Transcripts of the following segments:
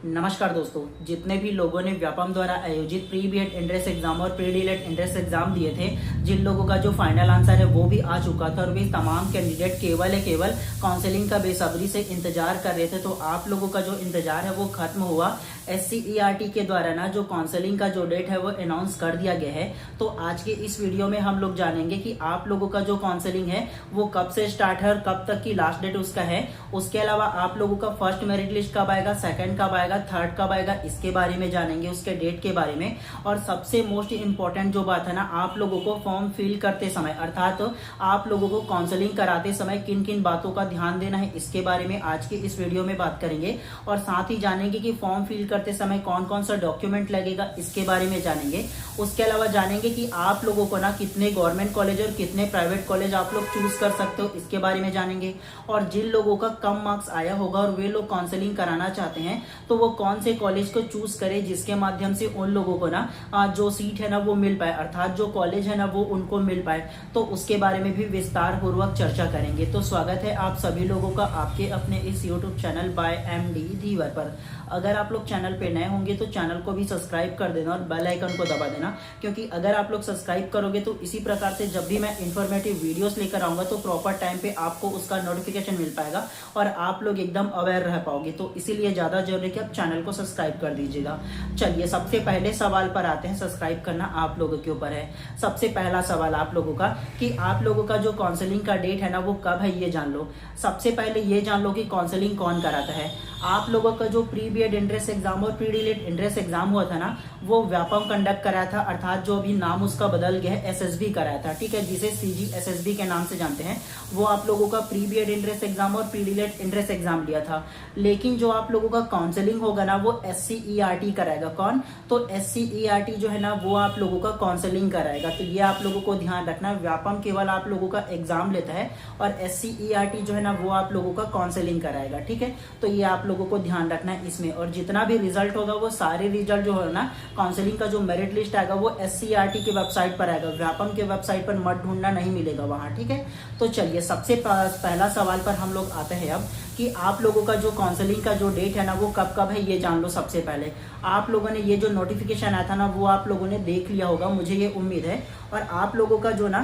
नमस्कार दोस्तों, जितने भी लोगों ने व्यापम द्वारा आयोजित प्री बीएड एंट्रेंस एग्जाम और प्री डीएलएड एंट्रेंस एग्जाम दिए थे, जिन लोगों का जो फाइनल आंसर है वो भी आ चुका था और वे तमाम कैंडिडेट केवल काउंसलिंग का बेसब्री से इंतजार कर रहे थे। तो आप लोगों का जो इंतजार है वो खत्म हुआ। SCERT के द्वारा ना जो काउंसलिंग का जो डेट है वो अनाउंस कर दिया गया है। तो आज के इस वीडियो में हम लोग जानेंगे कि आप लोगों का जो काउंसलिंग है वो कब से स्टार्ट है और कब तक की लास्ट डेट उसका है। उसके अलावा आप लोगों का फर्स्ट मेरिट लिस्ट कब आएगा, सेकंड कब आएगा, थर्ड कब आएगा, इसके बारे में जानेंगे, उसके डेट के बारे में। और सबसे मोस्ट इंपॉर्टेंट जो बात है ना, आप लोगों को फॉर्म फिल करते समय अर्थात तो आप लोगों को काउंसलिंग कराते समय किन किन बातों का ध्यान देना है, इसके बारे में आज के इस वीडियो में बात करेंगे। और साथ ही जानेंगे कि फॉर्म फिल करते समय कौन कौन सा डॉक्यूमेंट लगेगा, इसके बारे में जानेंगे। उसके अलावा जानेंगे कि आप लोगों को ना कितने गवर्नमेंट कॉलेज और कितने प्राइवेट कॉलेज आप लोग चूज कर सकते हो, इसके बारे में जानेंगे। और जिन लोगों का कम मार्क्स आया होगा और वे लोग काउंसलिंग कराना चाहते हैं तो वो कौन से कॉलेज को चूज करे जिसके माध्यम से उन लोगों को ना जो सीट है ना वो मिल पाए, अर्थात जो कॉलेज है ना वो उनको मिल पाए। तो उसके बारे में भी विस्तार पूर्वक चर्चा करेंगे। तो स्वागत है आप सभी लोगों का आपके अपने इस यूट्यूब चैनल बाय MD धीवर पर। अगर आप लोग चैनल पे नए होंगे तो चैनल को भी सब्सक्राइब कर देना और बेल आइकन को दबा देना, क्योंकि अगर आप लोग सब्सक्राइब करोगे तो इसी प्रकार से जब भी मैं इंफॉर्मेटिव वीडियोस लेकर आऊंगा तो प्रॉपर टाइम पे आपको उसका नोटिफिकेशन मिल पाएगा और आप लोग एकदम अवेयर रह पाओगे। तो इसीलिए ज्यादा जरूरी है कि आप चैनल को सब्सक्राइब कर दीजिएगा। चलिए सबसे पहले सवाल पर आते हैं। सब्सक्राइब करना आप लोगों के ऊपर है। सबसे पहला सवाल आप लोगों का कि आप लोगों का जो काउंसलिंग का डेट है ना वो कब है, ये जान लो। सबसे पहले ये जान लो कि काउंसलिंग कौन कराता है। आप लोगों का जो प्री बीएड एंट्रेंस एग्जाम और प्री डीएलएड एंट्रेंस एग्जाम हुआ था ना वो व्यापम कंडक्ट कराया था, अर्थात जो अभी नाम उसका बदल गया है SSB कराया था, ठीक है, जिसे CGSSB के नाम से जानते हैं। वो आप लोगों का प्री बीएड एंट्रेंस एग्जाम और प्री डीएलएड एंट्रेंस एग्जाम लिया था। लेकिन जो आप लोगों का काउंसलिंग होगा ना वो SCERT कराएगा। कौन? तो SCERT जो है ना वो आप लोगों का काउंसलिंग कराएगा। तो ये आप लोगों को ध्यान रखना, व्यापम केवल आप लोगों का एग्जाम लेता है और SCERT जो है ना वो आप लोगों का काउंसलिंग कराएगा, ठीक है। तो ये आप लोगों को ध्यान रखना है इसमें। और जितना भी रिजल्ट होगा वो सारे रिजल्ट जो है ना काउंसलिंग का जो मेरिट लिस्ट आएगा वो SCERT की वेबसाइट पर आएगा, व्यापम के वेबसाइट पर मत ढूंढना, नहीं मिलेगा वहां, ठीक है। तो चलिए सबसे पहला सवाल पर हम लोग आते हैं अब कि आप लोगों का जो काउंसलिंग का जो डेट है ना वो कब कब है, ये जान लो। सबसे पहले आप लोगों ने ये जो नोटिफिकेशन आया था ना वो आप लोगों ने देख लिया होगा, मुझे ये उम्मीद है। और आप लोगों का जो ना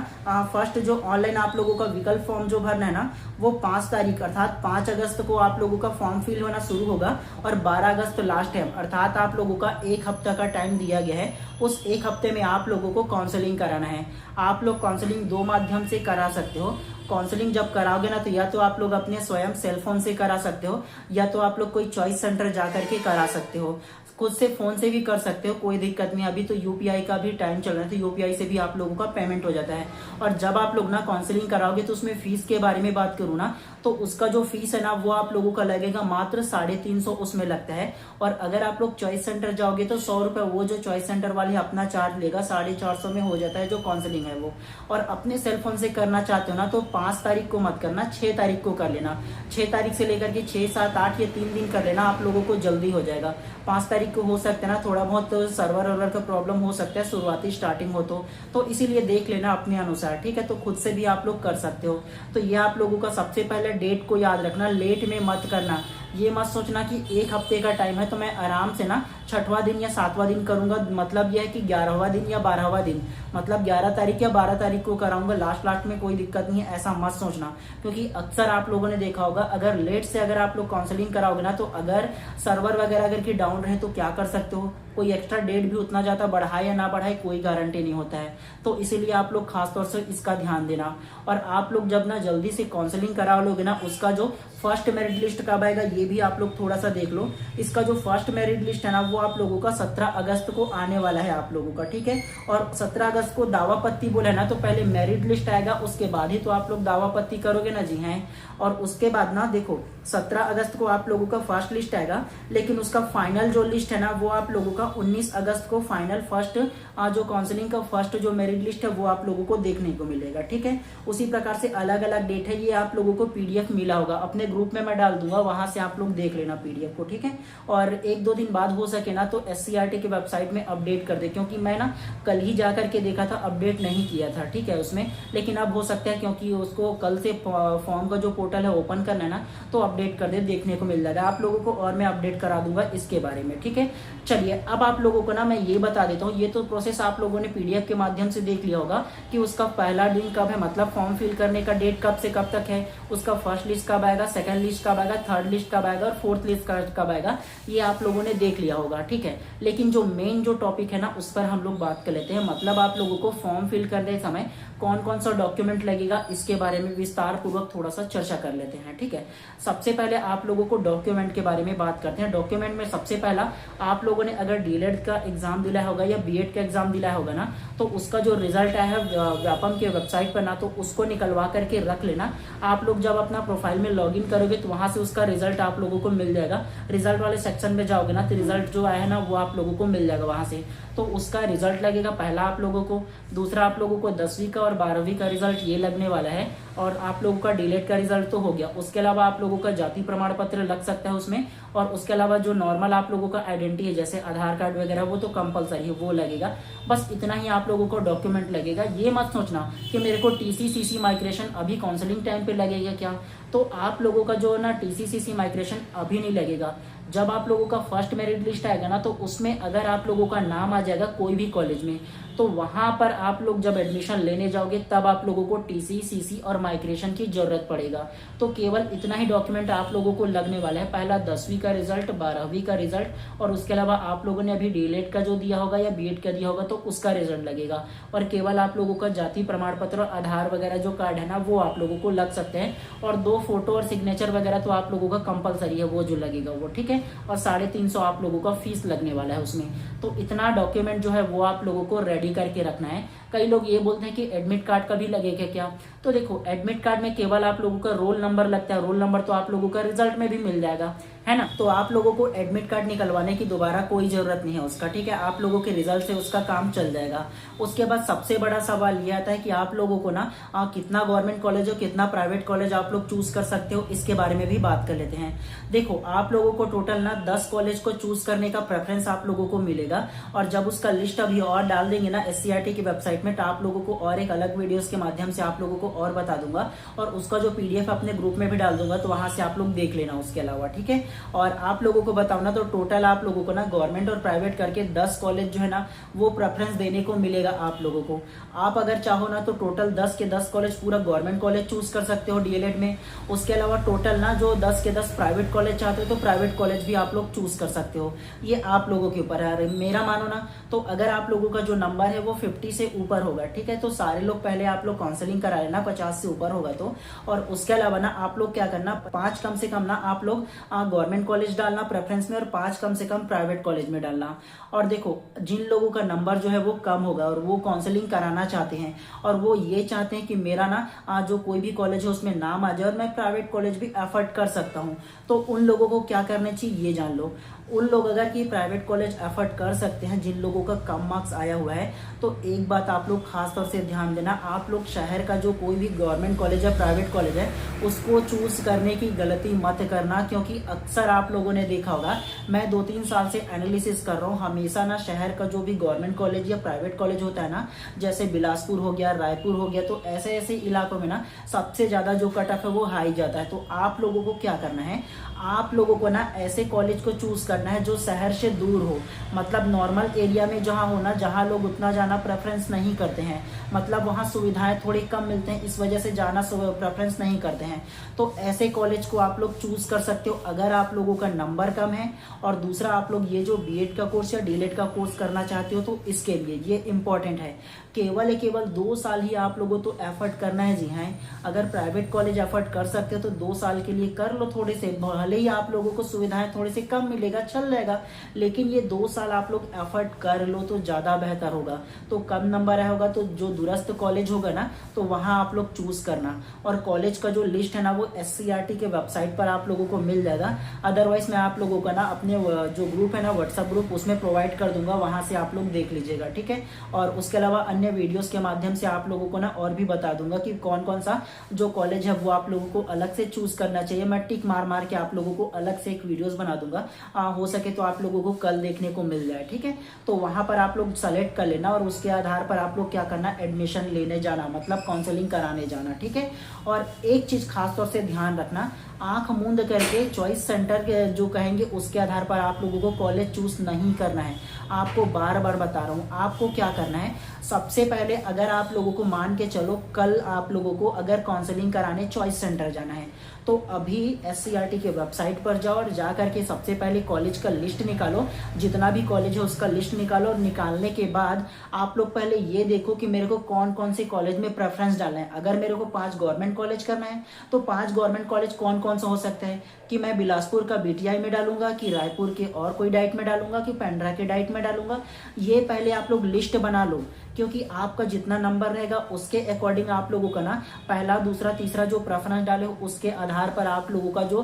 फर्स्ट जो ऑनलाइन आप लोगों का विकल्प फॉर्म जो भरना है ना वो 5 तारीख अर्थात 5 अगस्त को आप लोगों का फॉर्म फिल होना शुरू होगा और 12 अगस्त लास्ट है, अर्थात आप लोगों का 1 हफ्ता का टाइम दिया गया है। उस 1 हफ्ते में आप लोगों को काउंसलिंग कराना है। आप लोग काउंसलिंग 2 माध्यम से करा सकते हो। काउंसलिंग जब कराओगे ना तो या तो आप लोग अपने स्वयं सेल फोन से करा सकते हो या तो आप लोग कोई चॉइस सेंटर जा करके करा सकते हो। खुद से फोन से भी कर सकते हो, कोई दिक्कत नहीं। अभी तो UPI का भी टाइम चल रहा है तो UPI से भी आप लोगों का पेमेंट हो जाता है। और जब आप लोग ना काउंसलिंग कराओगे तो उसमें फीस के बारे में बात करूँ ना तो उसका जो फीस है ना वो आप लोगों का लगेगा मात्र 350 उसमें लगता है। और अगर आप लोग चॉइस सेंटर जाओगे तो 100 रुपए वो जो चॉइस सेंटर वाले अपना चार्ज लेगा, 450 में हो जाता है जो काउंसलिंग है वो। और अपने सेलफोन से करना चाहते हो ना तो 5 तारीख को मत करना, 6 तारीख को कर लेना। 6 तारीख से लेकर के 6, 7, 8 या 3 दिन कर लेना, आप लोगों को जल्दी हो जाएगा। 5 तारीख को हो सकता है ना थोड़ा बहुत सर्वर वर्वर का प्रॉब्लम हो सकता है, शुरुआती स्टार्टिंग हो तो इसीलिए देख लेना अपने अनुसार, ठीक है। तो खुद से भी आप लोग कर सकते हो। तो ये आप लोगों का सबसे पहले डेट को याद रखना, लेट में मत करना। ये मत सोचना कि 1 हफ्ते का टाइम है तो मैं आराम से ना 6वां दिन या 7वां दिन करूंगा, मतलब यह है कि 11वां दिन या 12वां दिन, मतलब 11 तारीख या 12 तारीख को कराऊंगा, लास्ट में कोई दिक्कत नहीं है, ऐसा मत सोचना। क्योंकि अक्सर आप लोगों ने देखा होगा अगर लेट से अगर आप लोग काउंसलिंग कराओगे ना तो अगर सर्वर वगैरह अगर की डाउन रहे तो क्या कर सकते हो, कोई एक्स्ट्रा डेट भी उतना ज्यादा बढ़ाए या ना बढ़ाए कोई गारंटी नहीं होता है। तो इसीलिए आप लोग खासतौर से इसका ध्यान देना। और आप लोग जब ना जल्दी से काउंसलिंग करा लोगे ना उसका जो फर्स्ट मेरिट लिस्ट कब आएगा ये भी आप लोग थोड़ा सा देख लो। इसका जो फर्स्ट मेरिट लिस्ट है ना वो आप लोगों का 17 अगस्त को आने वाला है आप लोगों का, ठीक है। और 17 अगस्त को दावा पत्ती बोला है ना तो पहले मेरिट लिस्ट आएगा, उसके बाद ही तो आप लोग दावा पत्ती करोगे ना, जी हैं। और उसके बाद ना देखो 17 अगस्त को आप लोगों का फर्स्ट लिस्ट आएगा, लेकिन उसका फाइनल जो लिस्ट है ना वो आप लोगों का 19 अगस्त को फाइनल फर्स्ट जो काउंसलिंग का फर्स्ट जो मेरिट लिस्ट है वो आप लोगों को देखने को मिलेगा, ठीक है। उसी प्रकार से अलग अलग डेट है, ये आप लोगों को PDF मिला होगा, अपने ग्रुप में मैं डाल दूंगा, वहां से आप लोग देख लेना PDF को, ठीक है। और 1-2 दिन बाद हो सके ना तो SCERT की वेबसाइट में अपडेट कर दे, क्योंकि मैं ना कल ही जाकर के देखा था, अपडेट नहीं किया था, ठीक है उसमें। लेकिन अब हो सकता है क्योंकि उसको कल से फॉर्म का जो पोर्टल है ओपन करना है ना तो अपडेट कर दे, देखने को मिल जाएगा आप लोगों को, और मैं अपडेट करा दूंगा इसके बारे में, ठीक है। चलिए अब आप लोगों को ना मैं ये बता देता हूँ, ये तो प्रोसेस आप लोगों ने पीडीएफ के माध्यम से देख लिया होगा कि उसका पहला दिन कब है, मतलब फॉर्म फिल करने का डेट कब से कब तक है, उसका फर्स्ट लिस्ट कब आएगा, सेकंड लिस्ट कब आएगा, थर्ड लिस्ट कब आएगा और फोर्थ लिस्ट कब आएगा, ये आप लोगों ने देख लिया होगा, ठीक है। लेकिन जो मेन जो टॉपिक है ना उस पर हम लोग बात कर लेते हैं, मतलब आप लोगों को फॉर्म फिल करने समय कौन कौन सा डॉक्यूमेंट लगेगा इसके बारे में विस्तार पूर्वक थोड़ा सा चर्चा कर लेते हैं, ठीक है। सबसे पहले आप लोगों को डॉक्यूमेंट के बारे में बात करते हैं। डॉक्यूमेंट में सबसे पहला आप लोगों ने अगर डीएलएड का एग्जाम दिला होगा या बीएड का एग्जाम दिला होगा ना, तो उसका जो रिजल्ट आया है व्यापम के वेबसाइट पर ना, तो उसको निकलवा करके रख लेना। आप लोग जब अपना प्रोफाइल में लॉग इन करोगे तो वहां से उसका रिजल्ट आप लोगों को मिल जाएगा। रिजल्ट वाले सेक्शन में जाओगे ना तो रिजल्ट जो आया है ना वो आप लोगों को मिल जाएगा वहां से, तो उसका रिजल्ट लगेगा पहला आप लोगों को। दूसरा आप लोगों को 10वीं का और 12वीं का रिजल्ट ये लगने वाला है, और आप लोगों का डीएलएड का रिजल्ट तो हो गया। उसके अलावा आप लोगों का जाति प्रमाण पत्र लग सकता है उसमें, और उसके अलावा जो नॉर्मल आप लोगों का आइडेंटिटी है जैसे आधार कार्ड वगैरह वो तो कंपलसरी है, वो लगेगा। बस इतना ही आप लोगों को डॉक्यूमेंट लगेगा। ये मत सोचना कि मेरे को टीसीसीसी माइग्रेशन अभी काउंसलिंग टाइम पे लगेगा क्या, तो आप लोगों का जो ना टीसीसीसी माइग्रेशन अभी नहीं लगेगा। जब आप लोगों का फर्स्ट मेरिट लिस्ट आएगा ना, तो उसमें अगर आप लोगों का नाम आ जाएगा कोई भी कॉलेज में, तो वहां पर आप लोग जब एडमिशन लेने जाओगे तब आप लोगों को टीसी, सीसी और माइग्रेशन की जरूरत पड़ेगा। तो केवल इतना ही डॉक्यूमेंट आप लोगों को लगने वाला है, पहला 10वीं का रिजल्ट, 12वीं का रिजल्ट, और उसके अलावा आप लोगों ने अभी डीएलएड का जो दिया होगा या बीएड का दिया होगा तो उसका रिजल्ट लगेगा। और केवल आप लोगों का जाति प्रमाण पत्र और आधार वगैरह जो कार्ड है ना वो आप लोगों को लग सकते हैं, और 2 फोटो और सिग्नेचर वगैरह तो आप लोगों का कंपलसरी है वो जो लगेगा वो, ठीक है। और 350 आप लोगों का फीस लगने वाला है उसमें। तो इतना डॉक्यूमेंट जो है वो आप लोगों को रेडी करके रखना है। कई लोग ये बोलते हैं कि एडमिट कार्ड का भी लगेगा क्या, तो देखो एडमिट कार्ड में केवल आप लोगों का रोल नंबर लगता है, रोल नंबर तो आप लोगों का रिजल्ट में भी मिल जाएगा, है ना। तो आप लोगों को एडमिट कार्ड निकलवाने की दोबारा कोई जरूरत नहीं है उसका, ठीक है। आप लोगों के रिजल्ट से उसका काम चल जाएगा। उसके बाद सबसे बड़ा सवाल यह आता है कि आप लोगों को ना कितना गवर्नमेंट कॉलेज और कितना प्राइवेट कॉलेज आप लोग चूज कर सकते हो, इसके बारे में भी बात कर लेते हैं। देखो आप लोगों को टोटल ना 10 कॉलेज को चूज करने का प्रेफरेंस आप लोगों को मिलेगा, और जब उसका लिस्ट अभी और डाल देंगे ना एससीईआरटी की वेबसाइट में, तो आप लोगों को और एक अलग वीडियोस के माध्यम से आप लोगों को और बता दूंगा, और उसका जो पीडीएफ अपने ग्रुप में भी डाल दूंगा, तो वहां से आप लोग देख लेना उसके अलावा, ठीक है। और आप लोगों को बताओ ना, तो टोटल आप लोगों को ना गवर्नमेंट और प्राइवेट करके 10 कॉलेज जो है ना वो प्रेफरेंस देने को मिलेगा आप लोगों को। आप अगर चाहो ना तो टोटल 10 के 10 कॉलेज पूरा गवर्नमेंट कॉलेज चूज कर सकते हो डीएलएड में। उसके अलावा टोटल ना जो 10 के 10 प्राइवेट कॉलेज चाहते हो तो प्राइवेट कॉलेज भी आप लोग चूज कर सकते हो, ये आप लोगों के ऊपर है। मेरा मानो ना तो अगर आप लोगों का जो नंबर है वो 50 से ऊपर होगा, ठीक है, तो सारे लोग पहले आप लोग काउंसलिंग करा लेना 50 से ऊपर होगा तो। और उसके अलावा ना आप लोग क्या करना, 5 कम से कम ना आप लोग गवर्नमेंट कॉलेज डालना प्रेफरेंस में, और 5 कम से कम प्राइवेट कॉलेज में डालना। और देखो जिन लोगों का नंबर जो है वो कम होगा और वो काउंसलिंग कराना चाहते हैं, और वो ये चाहते हैं कि मेरा ना जो कोई भी कॉलेज है उसमें नाम आ जाए और मैं प्राइवेट कॉलेज भी एफर्ट कर सकता हूँ, तो उन लोगों को क्या करना चाहिए ये जान लो। उन लोग अगर कि प्राइवेट कॉलेज एफर्ट कर सकते हैं जिन लोगों का कम मार्क्स आया हुआ है, तो एक बात आप लोग खास तौर से ध्यान देना, आप लोग शहर का जो कोई भी गवर्नमेंट कॉलेज या प्राइवेट कॉलेज है उसको चूज करने की गलती मत करना, क्योंकि अक्सर आप लोगों ने देखा होगा, मैं 2-3 साल से एनालिसिस कर रहा हूँ, हमेशा ना शहर का जो भी गवर्नमेंट कॉलेज या प्राइवेट कॉलेज होता है ना, जैसे बिलासपुर हो गया, रायपुर हो गया, तो ऐसे ऐसे इलाकों में ना सबसे ज्यादा जो कट ऑफ है वो हाई जाता है। तो आप लोगों को क्या करना है, आप लोगों को ना ऐसे कॉलेज को चूज करना है जो शहर से दूर हो, मतलब नॉर्मल एरिया में जहां हो ना, जहां लोग उतना जाना प्रेफरेंस नहीं करते हैं, मतलब वहां सुविधाएं थोड़ी कम मिलते हैं, इस वजह से जाना प्रेफरेंस नहीं करते हैं, तो ऐसे कॉलेज को आप लोग चूज कर सकते हो अगर आप लोगों का नंबर कम है। और दूसरा आप लोग ये जो बीएड का कोर्स या डीएलएड का कोर्स करना चाहते हो तो इसके लिए ये इंपॉर्टेंट है, केवल 2 साल ही आप लोगों को एफर्ट करना है। जी हाँ, अगर प्राइवेट कॉलेज एफर्ट कर सकते हो तो 2 साल के लिए कर लो, थोड़े से भले ही आप लोगों को सुविधाएं थोड़ी सी कम मिलेगा, चल जाएगा, लेकिन ये 2 साल आप लोग एफर्ट कर लो तो ज्यादा बेहतर होगा। तो कम नंबर आया होगा तो जो दूरस्थ कॉलेज होगा ना तो वहां आप लोग चूज करना, और कॉलेज का जो लिस्ट है ना वो एससीईआरटी के वेबसाइट पर आप लोगों को मिल जाएगा। अदरवाइज मैं आप लोगों का ना अपने जो ग्रुप है ना व्हाट्सएप ग्रुप उसमें प्रोवाइड कर दूंगा, वहां से आप लोग देख लीजिएगा, ठीक है। और उसके अलावा अन्य वीडियोस के माध्यम से आप लोगों को ना और भी बता दूंगा कि कौन कौन सा जो कॉलेज है वो आप लोगों को अलग से चूज करना चाहिए। मैं टिक मार मार के आप लोगों को अलग से एक वीडियोस बना दूंगा, हो सके तो आप लोगों को कल देखने को मिल जाए, ठीक है। तो वहां पर आप लोग सेलेक्ट कर लेना और उसके आधार पर आप लोग क्या करना, एडमिशन लेने जाना, मतलब काउंसलिंग कराने जाना, ठीक है। और एक चीज खास तौर से ध्यान रखना, आंख मूंद करके चॉइस सेंटर के जो कहेंगे उसके आधार पर आप लोगों को कॉलेज चूज नहीं करना है। आपको बार बार बता रहा हूँ, आपको क्या करना है, सबसे पहले अगर आप लोगों को मान के चलो कल आप लोगों को अगर काउंसलिंग कराने चॉइस सेंटर जाना है, तो अभी SCERT के वेबसाइट पर जाओ और जा करके सबसे पहले कॉलेज का लिस्ट निकालो, जितना भी कॉलेज है उसका लिस्ट निकालो। और निकालने के बाद आप लोग पहले ये देखो कि मेरे को कौन कौन से कॉलेज में प्रेफरेंस डालना है। अगर मेरे को 5 गवर्नमेंट कॉलेज करना है तो 5 गवर्नमेंट कॉलेज कौन कौन सा हो सकता है, कि मैं बिलासपुर का BTI में डालूंगा, कि रायपुर के और कोई डाइट में डालूंगा, कि पेंड्रा के डाइट में डालूंगा। ये पहले आप लोग लिस्ट बना लो, क्योंकि आपका जितना नंबर रहेगा उसके अकॉर्डिंग आप लोगों का ना पहला दूसरा तीसरा जो प्रेफरेंस डाले उसके आधार पर आप लोगों का जो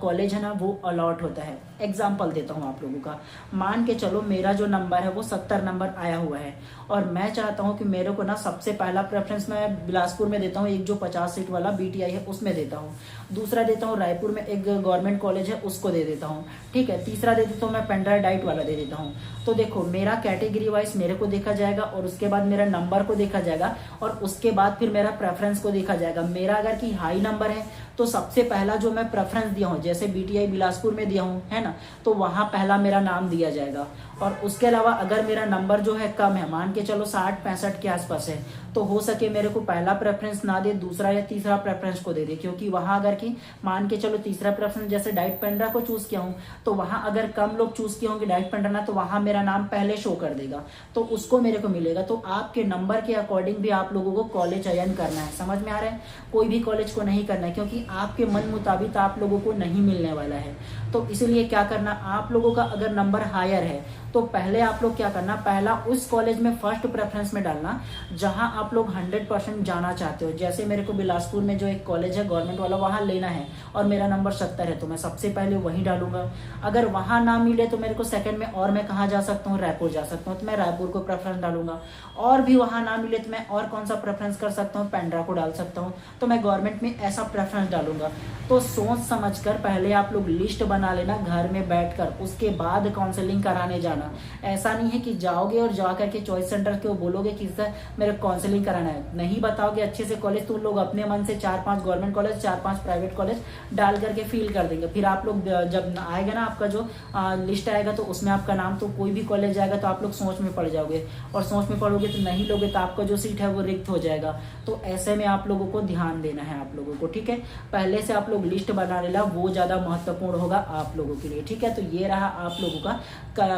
कॉलेज है ना वो अलॉट होता है। एग्जाम्पल देता हूँ आप लोगों का, मान के चलो मेरा जो नंबर है वो 70 नंबर आया हुआ है और मैं चाहता हूँ कि मेरे को ना सबसे पहला प्रेफरेंस मैं बिलासपुर में देता हूँ, एक जो 50 सीट वाला BTI है उसमें देता हूँ, दूसरा देता हूँ रायपुर में एक गवर्नमेंट कॉलेज है उसको दे देता हूँ, ठीक है, तीसरा दे देता हूँ मैं पेंड्रा डाइट वाला दे देता हूँ। तो देखो मेरा कैटेगरी वाइज मेरे को देखा जाएगा और उसके बाद मेरा नंबर को देखा जाएगा और उसके बाद फिर मेरा प्रेफरेंस को देखा जाएगा। मेरा अगर कि हाई नंबर है तो सबसे पहला जो मैं प्रेफरेंस दिया हूँ, जैसे BTI बिलासपुर में दिया हूँ है ना, तो वहां पहला मेरा नाम दिया जाएगा। और उसके अलावा अगर मेरा नंबर जो है कम है, मान के चलो 60-65 के आसपास है, तो हो सके मेरे को पहला प्रेफरेंस ना दे, दूसरा या तीसरा प्रेफरेंस को दे दे, क्योंकि वहां अगर कि मान के चलो तीसरा प्रेफरेंस जैसे डाइट पेंड्रा को चूज किया हूँ तो वहां अगर कम लोग चूज किए होंगे डाइट पेंड्रा ना, तो वहां मेरा नाम पहले शो कर देगा, तो उसको मेरे को मिलेगा। तो आपके नंबर के अकॉर्डिंग भी आप लोगों को कॉलेज चयन करना है, समझ में आ रहा है। कोई भी कॉलेज को नहीं करना है, क्योंकि आपके मन मुताबिक आप लोगों को नहीं मिलने वाला है। तो इसलिए क्या करना, आप लोगों का अगर नंबर हायर है तो पहले आप लोग क्या करना, पहला उस कॉलेज में फर्स्ट प्रेफरेंस में डालना जहां आप लोग 100% जाना चाहते हो। जैसे मेरे को बिलासपुर में जो एक कॉलेज है गवर्नमेंट वाला वहां लेना है और मेरा नंबर 70 है, तो मैं सबसे पहले वहीं डालूंगा। अगर वहां ना मिले तो मेरे को सेकंड में और मैं कहाँ जा सकता हूँ, रायपुर जा सकता हूँ, तो मैं रायपुर को प्रेफरेंस डालूंगा। और भी वहां ना मिले तो मैं और कौन सा प्रेफरेंस कर सकता हूँ, पेंड्रा को डाल सकता हूँ, तो मैं गवर्नमेंट में ऐसा प्रेफरेंस डालूंगा। तो सोच समझ कर पहले आप लोग लिस्ट बना लेना घर में बैठकर, उसके बाद काउंसलिंग कराने जाना। ऐसा नहीं है कि जाओगे और जा करके चॉइस सेंटर के बोलोगे कि सर मेरे काउंसलिंग कराना है, नहीं बताओगे अच्छे से कॉलेज, तो लोग अपने मन से 4-5 गवर्नमेंट कॉलेज 4-5 प्राइवेट कॉलेज डाल करके फिल कर देंगे। फिर आप लोग जब आएगा ना आपका जो लिस्ट आएगा तो उसमें आपका नाम, तो कोई भी कॉलेज जाएगा तो आप लोग सोच में पड़ जाओगे, और सोच में पड़ोगे तो नहीं लोगे तो आपका जो सीट है वो रिक्त हो जाएगा। तो ऐसे में आप लोगों को ध्यान देना है आप लोगों को, ठीक है। पहले से आप लोग लिस्ट बना लेना, वो ज्यादा महत्वपूर्ण होगा आप लोगों के लिए, ठीक है। तो ये रहा आप लोगों का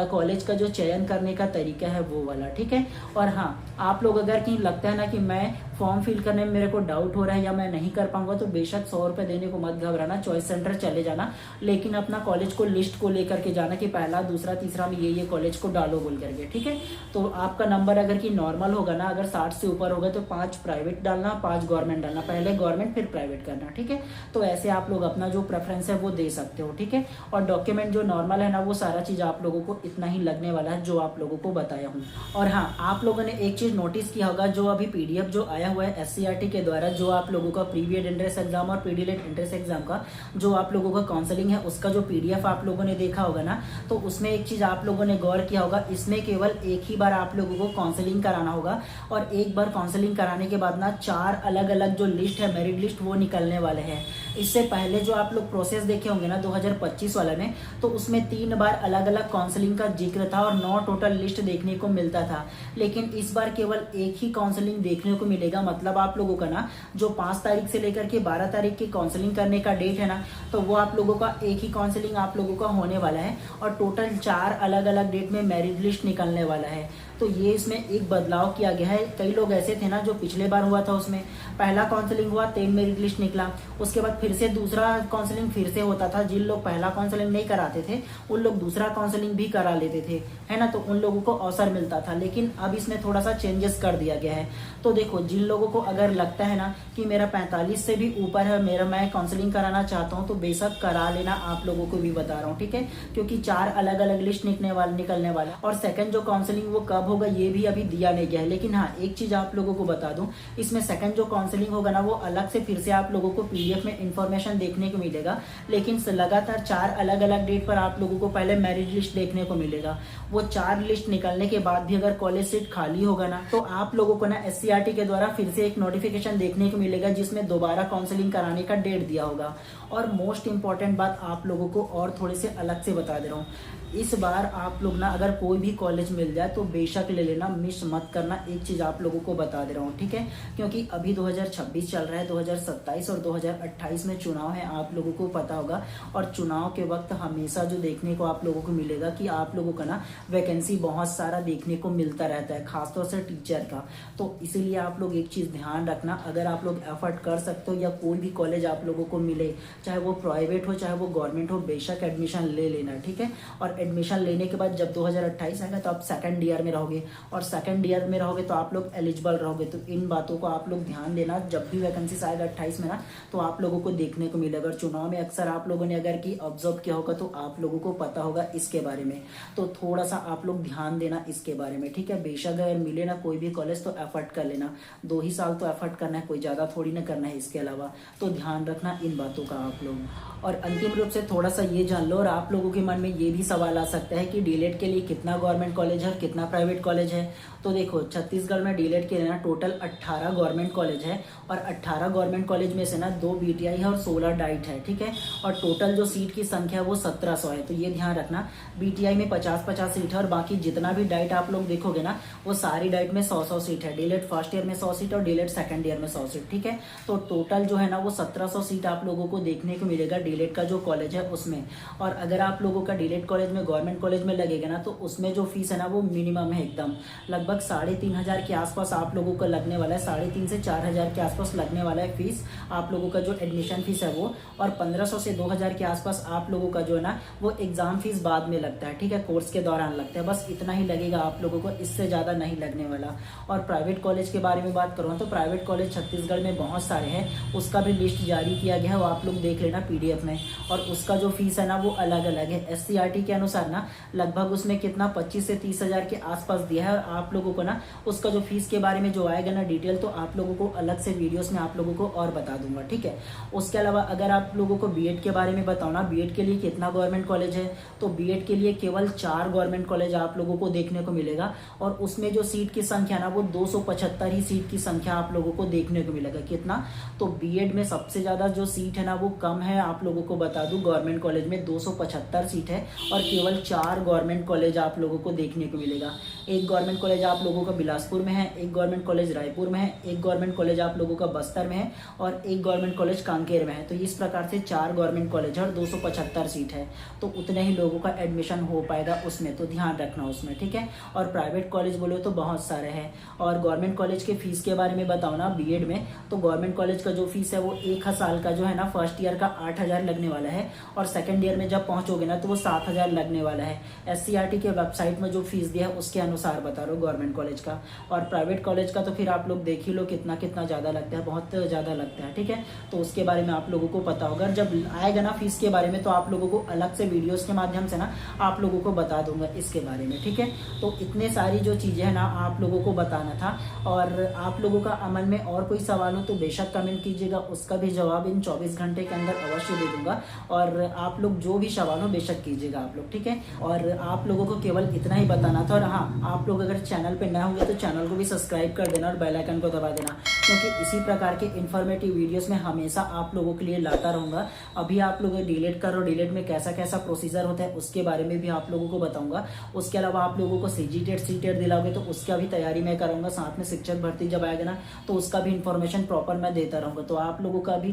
कॉलेज का जो चयन करने का तरीका है वो वाला, ठीक है। और हाँ, आप लोग अगर कहीं लगता है ना कि मैं फॉर्म फिल करने में मेरे को डाउट हो रहा है या मैं नहीं कर पाऊंगा, तो बेशक 100 रुपए देने को मत घबराना, चॉइस सेंटर चले जाना, लेकिन अपना कॉलेज को लिस्ट को लेकर के जाना कि पहला दूसरा तीसरा में ये कॉलेज को डालो बोल करके, ठीक है। तो आपका नंबर अगर कि नॉर्मल होगा ना, अगर 60 से ऊपर होगा तो 5 प्राइवेट डालना, 5 गवर्नमेंट डालना, पहले गवर्नमेंट फिर प्राइवेट करना, ठीक है। तो ऐसे आप लोग अपना जो प्रेफरेंस है वो दे सकते हो, ठीक है। और डॉक्यूमेंट जो नॉर्मल है ना, वो सारा चीज आप लोगों को इतना ही लगने वाला है जो आप लोगों को बताया हूँ। और हाँ, आप लोगों ने एक चीज नोटिस किया होगा, जो अभी PDF जो आया हुआ है SCERT के द्वारा, जो आप लोगों का प्री बीएड एंट्रेंस एग्जाम और प्रीडीलेट एंट्रेंस एग्जाम का जो आप लोगों का काउंसलिंग है, उसका जो PDF आप लोगों ने देखा होगा ना, तो उसमें एक चीज आप लोगों ने गौर किया होगा, इसमें केवल एक ही बार आप लोगों को काउंसलिंग कराना होगा, और एक बार काउंसलिंग कराने के बाद ना 4 अलग अलग जो लिस्ट है, मेरिट लिस्ट, वो निकलने वाले हैं। इससे पहले जो आप लोग प्रोसेस देखे होंगे ना 2025 वाले में, तो उसमें 3 बार अलग अलग काउंसलिंग का जिक्र था और 9 टोटल लिस्ट देखने को मिलता था। लेकिन इस बार केवल एक ही काउंसलिंग देखने को मिलेगा, मतलब आप लोगों का ना जो 5 तारीख से लेकर के 12 तारीख की काउंसलिंग करने का डेट है ना, तो वो आप लोगों का एक ही काउंसलिंग आप लोगों का होने वाला है, और टोटल 4 अलग अलग डेट में मेरिट लिस्ट निकलने वाला है। तो ये इसमें एक बदलाव किया गया है। कई लोग ऐसे थे ना जो पिछले बार हुआ था, उसमें पहला काउंसलिंग हुआ 3 मेरिट लिस्ट निकला, उसके बाद फिर से दूसरा काउंसलिंग फिर से होता था। जिन लोग पहला काउंसलिंग नहीं कराते थे उन लोग दूसरा काउंसलिंग भी करा लेते थे, है ना, तो उन लोगों को अवसर मिलता था। लेकिन अब इसमें थोड़ा सा चेंजेस कर दिया गया है। तो देखो, जिन लोगों को अगर लगता है ना कि मेरा 45 से भी ऊपर है, मैं काउंसलिंग कराना चाहता हूँ, तो बेशक करा लेना, आप लोगों को भी बता रहा हूँ, ठीक है। क्योंकि 4 अलग अलग लिस्ट निकलने वाला, और सेकंड जो काउंसलिंग वो कब होगा ये भी अभी दिया नहीं गया है। लेकिन हाँ, एक चीज आप लोगों को बता दूं, इसमें सेकंड जो काउंसलिंग होगा ना, वो अलग से फिर से आप लोगों को PDF में इन्फॉर्मेशन देखने को मिलेगा, लेकिन लगातार 4 अलग अलग डेट पर आप लोगों को पहले मेरिट लिस्ट देखने को मिलेगा। वो 4 लिस्ट निकलने के बाद भी अगर कॉलेज सीट खाली होगा ना, तो आप लोगों को ना SCRT के द्वारा फिर से एक नोटिफिकेशन देखने को मिलेगा जिसमें दोबारा काउंसलिंग कराने का डेट दिया होगा। और मोस्ट इंपॉर्टेंट बात आप लोगों को और थोड़े से अलग से बता दे रहा हूँ, इस बार आप लोग ना अगर कोई भी कॉलेज मिल जाए तो बेशक ले लेना, मिस मत करना। एक चीज आप लोगों को बता दे रहा हूँ, ठीक है, क्योंकि अभी 2026 चल रहा है, 2027 और 2028 में चुनाव है, आप लोगों को पता होगा। और चुनाव के वक्त हमेशा जो देखने को आप लोगों को मिलेगा कि आप लोगों का ना वैकेंसी बहुत सारा देखने को मिलता रहता है, खासतौर से टीचर का। तो इसीलिए आप लोग एक चीज ध्यान रखना, अगर आप लोग एफर्ट कर सकते हो या कोई भी कॉलेज आप लोगों को मिले, चाहे वो प्राइवेट हो चाहे वो गवर्नमेंट हो, बेशक एडमिशन ले लेना, ठीक है। और एडमिशन लेने के बाद जब 2028 आएगा तो आप सेकंड ईयर में रहोगे, और सेकंड ईयर में रहोगे तो आप लोग एलिजिबल रहोगे। तो इन बातों को आप लोग ध्यान देना, जब भी वैकेंसी आएगा 28 में ना, तो आप लोगों को देखने को मिलेगा। चुनाव में अक्सर आप लोगों ने अगर की ऑब्जर्व किया होगा तो आप लोगों को पता होगा इसके बारे में। तो थोड़ा सा आप लोग ध्यान देना इसके बारे में, ठीक है। बेशक अगर मिले ना कोई भी कॉलेज तो एफर्ट कर लेना, 2 ही साल तो एफर्ट करना है, कोई ज्यादा थोड़ी ना करना है इसके अलावा। तो ध्यान रखना इन बातों का आप लोग। और अंतिम रूप से थोड़ा सा ये जान लो, और आप लोगों के मन में ये भी सवाल आ सकता है कि डीलेट के लिए कितना गवर्नमेंट कॉलेज है और कितना प्राइवेट कॉलेज है। तो देखो, छत्तीसगढ़ में डीलेट के लिए ना टोटल 18 गवर्नमेंट कॉलेज है, और 18 गवर्नमेंट कॉलेज में से ना 2 BTI है और 16 डाइट है, ठीक है। और टोटल जो सीट की संख्या है वो 1700 है। तो ये ध्यान रखना, BTI में 50-50 सीट है, और बाकी जितना भी डाइट आप लोग देखोगे ना, वो सारी डाइट में 100-100 सीट है। डीलेट फर्स्ट ईयर में 100 सीट और डीलेट सेकंड ईयर में 100 सीट, ठीक है। तो टोटल जो है ना वो 1700 सीट आप लोगों को देखने को मिलेगा डीलेट का जो कॉलेज है उसमें। और अगर आप लोगों का डीलेट कॉलेज में गवर्नमेंट कॉलेज में लगेगा ना, तो उसमें जो फीस है ना वो मिनिमम है एकदम, लगभग 3500 के आसपास आप लोगों को लगने वाला है, 3500 से 4000 के आसपास लगने वाला है फीस आप लोगों का जो एडमिशन फीस है वो। और 1500 से 2000 के आसपास आप लोगों का जो है ना वो एग्जाम फीस बाद में लगता है, ठीक है, कोर्स के दौरान लगता है। बस इतना ही लगेगा आप लोगों को, इससे ज्यादा नहीं लगने वाला। और प्राइवेट कॉलेज के बारे में बात करूँ तो प्राइवेट कॉलेज छत्तीसगढ़ में बहुत सारे हैं, उसका भी लिस्ट जारी किया गया है, वो आप लोग देख लेना PDF में। और उसका जो फीस है ना वो अलग अलग है। SCRT के अनुसार ना लगभग उसमें कितना 25 से 30 हजार के आसपास दिया है। और आप लोगों को ना उसका जो फीस के बारे में जो आएगा ना डिटेल, तो आप लोगों को अलग से वीडियोस में आप लोगों को और बता दूंगा, ठीक है। उसके अलावा अगर आप लोगों को BEd के बारे में बताओ ना, BEd के लिए कितना गवर्नमेंट कॉलेज है, तो BEd के लिए केवल 4 गवर्नमेंट कॉलेज आप लोगों को देखने को मिलेगा। और उसमें जो सीट की संख्या ना वो 275 ही सीट की संख्या आप लोगों को देखने को मिलेगा। कितना, तो BEd में सबसे ज्यादा जो सीट है ना वो कम है, आप लोगों को बता दूं, गवर्नमेंट कॉलेज में 275 सीट है, और केवल 4 गवर्नमेंट कॉलेज आप लोगों को देखने को मिलेगा। एक गवर्नमेंट कॉलेज आप लोगों का बिलासपुर में है, एक गवर्नमेंट कॉलेज रायपुर में है, एक गवर्नमेंट कॉलेज आप लोगों का बस्तर में है, और एक गवर्नमेंट कॉलेज कांकेर में है। तो इस प्रकार से 4 गवर्नमेंट कॉलेज है और 275 सीट है, तो उतने ही लोगों का एडमिशन हो पाएगा उसमें, तो ध्यान रखना उसमें, ठीक है। और प्राइवेट कॉलेज बोलो तो बहुत सारे हैं। और गवर्नमेंट कॉलेज के फीस के बारे में बताओ ना, BEd में तो गवर्नमेंट कॉलेज का जो फीस है वो 1 साल का जो है ना, फर्स्ट ईयर का 8000 लगने वाला है, और सेकंड ईयर में जब पहुंचोगे ना तो वो 7000 लगने वाला है। SCRT के वेबसाइट में जो फीस दिया है उसके अनुसार बता रहा हूँ गवर्नमेंट कॉलेज का। और प्राइवेट कॉलेज का तो फिर आप लोग देख ही लो कितना कितना ज्यादा लगता है, बहुत ज्यादा लगता है, ठीक है। तो उसके बारे में आप लोगों को पता होगा, जब आएगा ना फीस के बारे में तो आप लोगों को अलग से वीडियोस के माध्यम से ना आप लोगों को बता दूंगा इसके बारे में, ठीक है। तो इतने सारी जो चीजें है ना आप लोगों को बताना था। और आप लोगों का अमल में और कोई सवाल हो तो बेशक कमेंट कीजिएगा, उसका भी जवाब इन 24 घंटे के अंदर अवश्य दे दूंगा। और आप लोग जो भी सवाल हो बेशक कीजिएगा आप लोग, ठीक है। और आप लोगों को केवल इतना ही बताना था। और हाँ, आप लोग अगर चैनल पे नए होंगे तो चैनल को भी सब्सक्राइब कर देना और बेल आइकन को दबा देना, क्योंकि इसी प्रकार के इन्फॉर्मेटिव वीडियोस में हमेशा आप लोगों के लिए लाता रहूंगा। अभी आप लोग डीलेट करो, डीलेट में कैसा कैसा प्रोसीजर होता है उसके बारे में भी आप लोगों को बताऊंगा। उसके अलावा आप लोगों को CGTET CTET दिलाओगे तो उसका भी तैयारी मैं करूंगा, साथ में शिक्षक भर्ती जब आएगा ना तो उसका भी इन्फॉर्मेशन प्रॉपर मैं देता रहूंगा। तो आप लोगों का भी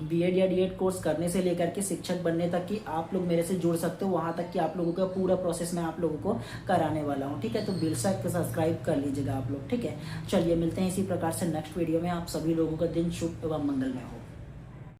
BEd या DED कोर्स करने से लेकर के शिक्षक बनने तक की आप लोग मेरे से जुड़ सकते हो, वहां तक कि आप लोगों का पूरा प्रोसेस मैं आप लोगों को कराने वाला हूँ, ठीक है। तो बेशक सब्सक्राइब कर लीजिएगा आप लोग, ठीक है। चलिए मिलते हैं इसी प्रकार से नेक्स्ट वीडियो में। आप सभी लोगों का दिन शुभ एवं मंगलमय हो।